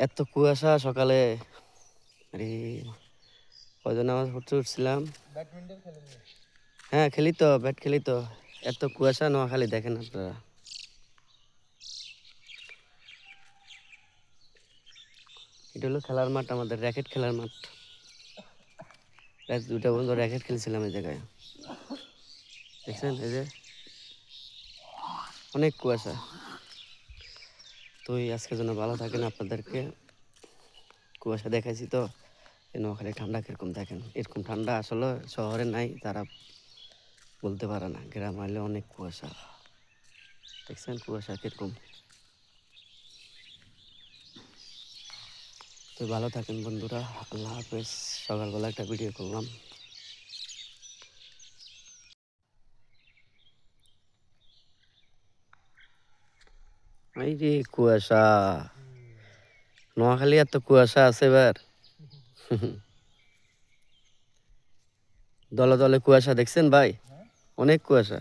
এত কুয়াশা সকালে। আরে কয়জন নামাজ পড়তে উঠছিলাম। হ্যাঁ খেলি তো, ব্যাট খেলি তো। এত কুয়াশা নোয়াখালী দেখেন আপনারা। এটা হলো খেলার মাঠ, আমাদের র্যাকেট খেলার মাঠ। রাত 2টা পর্যন্ত র্যাকেট খেলছিলাম এই জায়গায়, দেখছেন এই যে অনেক কুয়াশা। তো আজকের জন্য ভালো থাকেন, আপনাদেরকে কুয়াশা দেখাইছি তো। এই নোয়াখালী ঠান্ডা কিরকম দেখেন, এরকম ঠান্ডা আসলে শহরে নাই, তারা বলতে পারে না। গ্রাম আইলে অনেক কুয়াশা, দেখছেন কুয়াশা কিরকম। তো ভালো থাকেন বন্ধুরা, আল্লাহ হাফেজ। সকালবেলা একটা ভিডিও করলাম। এই যে কুয়াশা, নোয়াখালী এত কুয়াশা আছে এবার। দলে দলে কুয়াশা দেখছেন ভাই, অনেক কুয়াশা।